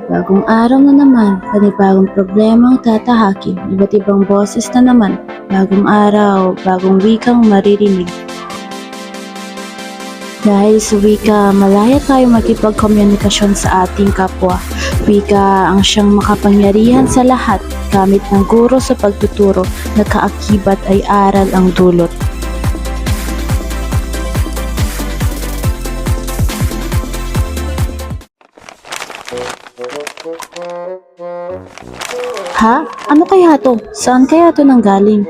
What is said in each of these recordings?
Bagong araw na naman, panibagong problema ang tatahakin. Iba't ibang boses na naman. Bagong araw, bagong wikang maririnig. Dahil sa wika, malaya tayo makipagkomunikasyon sa ating kapwa. Wika ang siyang makapangyarihan sa lahat. Gamit ng guro sa pagtuturo, nakaakibat ay aral ang dulot. Ha? Ano kaya to? Saan kaya to nanggaling?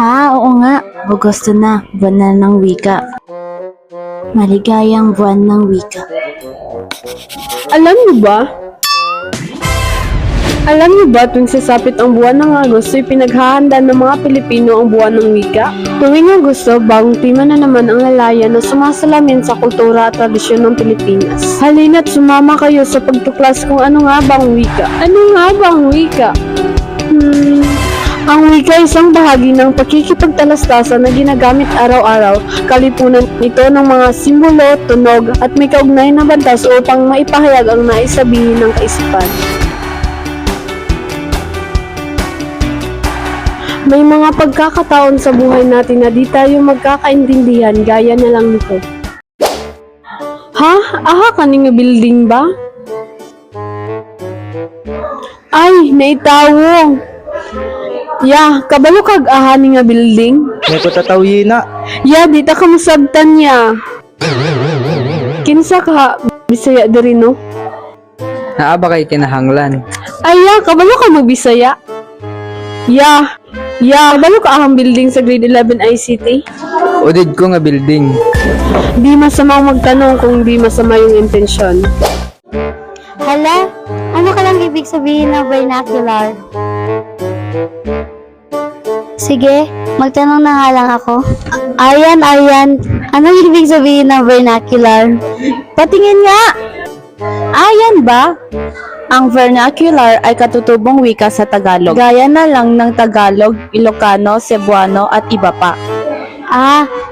Oo nga. Agosto na. Buwan na ng wika. Maligayang buwan ng wika. Alam niyo ba? Alam niyo ba tuwing sasapit ang buwan ng Agosto ay pinaghahanda ng mga Pilipino ang buwan ng wika? Tuwing Agosto, bagong tema na naman ang lalayan na sumasalamin sa kultura at tradisyon ng Pilipinas. Halina't sumama kayo sa pagtuklas kung ano nga bang wika. Ano nga bang wika? Ang wika ay isang bahagi ng pakikipagtalastasan na ginagamit araw-araw. Kalipunan ito ng mga simbolo, tunog, at may kaugnay na bantas upang maipahayag ang naisabihin ng kaisipan. May mga pagkakataon sa buhay natin na di tayo magkakaintindihan, gaya na lang nito. Ha? Aha kaning building ba? Ay, naitawo. Ya, kabalo kag aha ni nga building? May kutatawyi na. Ya, dita ka masabtan niya. Kinsa ka, Bisaya diri no? Naa ba kay kinahanglan? Ay, ya, kabalo ka magbisaya? Ya, kabalo ka ahang building sa grade 11 ICT? Udid ko nga building. Di masama magtanong kung di masama yung intensyon. Hala, ano ka lang ibig sabihin ng vernacular? Sige, magtanong na nga lang ako. Ayan, anong ibig sabihin ng vernacular? Patingin nga! Ayan ba? Ang vernacular ay katutubong wika sa Tagalog. Gaya na lang ng Tagalog, Ilocano, Cebuano at iba pa.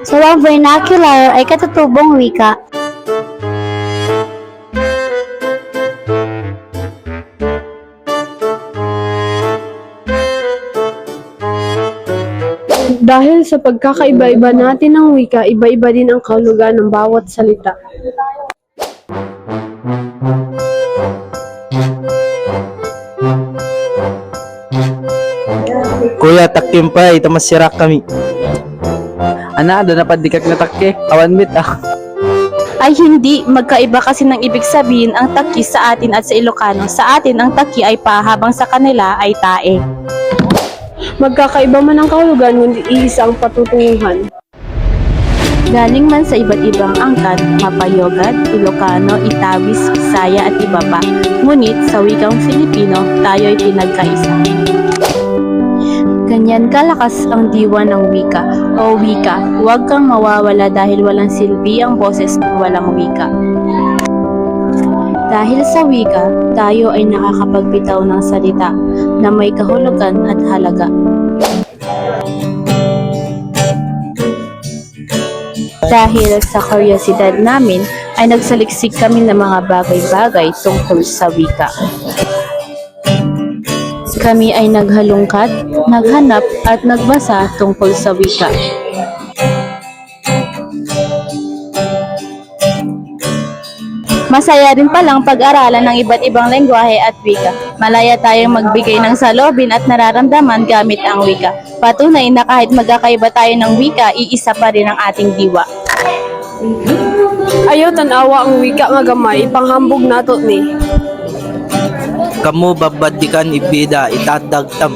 So ang vernacular ay katutubong wika. Dahil sa pagkakaiba-iba natin ng wika, iba-iba din ang kahulugan ng bawat salita. Kuya, takkim pa, ito masirak kami. Ana, doon na padikak na takke. Awan mit Ay hindi, magkaiba kasi ng ibig sabihin ang taki sa atin at sa Ilocano. Sa atin ang taki ay pa, habang sa kanila ay tae. Magkakaiba man ang kahulugan, kundi iisa ang patutunguhan. Galing man sa iba't ibang angkat, Mapayogad, Ilocano, Itawis, Bisaya at iba pa. Ngunit sa wikang Filipino, tayo ay pinagkaisa. Ganyan kalakas ang diwa ng wika. O wika, huwag kang mawawala dahil walang silbi ang boses kung walang wika. Dahil sa wika, tayo ay nakakapagbitaw ng salita na may kahulugan at halaga. Dahil sa kuryosidad namin, ay nagsaliksik kami ng mga bagay-bagay tungkol sa wika. Kami ay naghalungkat, naghanap at nagbasa tungkol sa wika. Masaya rin palang pag-aralan ng iba't ibang lengguwahe at wika. Malaya tayong magbigay ng salobin at nararamdaman gamit ang wika. Patunay na kahit magkakaiba tayo ng wika, iisa pa rin ang ating diwa. Ayaw tanawa ang wika nga gamay, ipanghambog nato ni. Kamu babadikan ibida, itadagtam.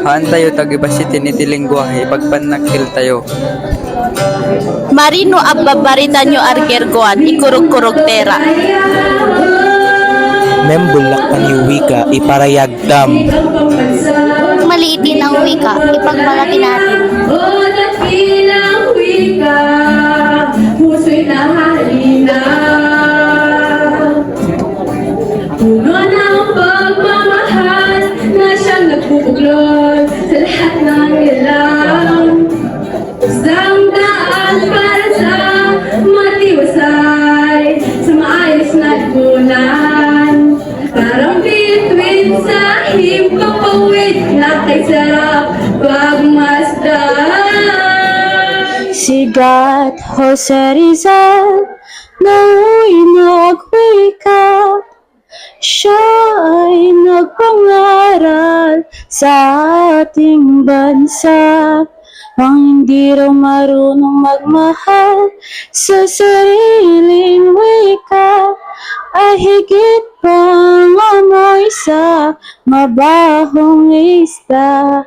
Haan tayo tagibasitin itilingguahe, pagpanakil tayo. Marino abbabaritan nyo argergoan, ikurog-kurog tera. Membulak pa ni wika, iparayagdam. Maliitin ang wika, ipagmalaki natin. Dakilang wika, puso'y nahalina. Puno ng pagmamahal na siyang nagpupuglod sa lahat ng ilang. Isang daan para sa matiwasay, sa maayos na itim papawid na kay sarap pagmasdan. Sigat Jose Rizal Nauwi nagwika Siya ay nagpangaral sa ating bansa. Ang hindi raw marunong magmahal sa sariling wika ay higit pang amoy sa mabahong isda.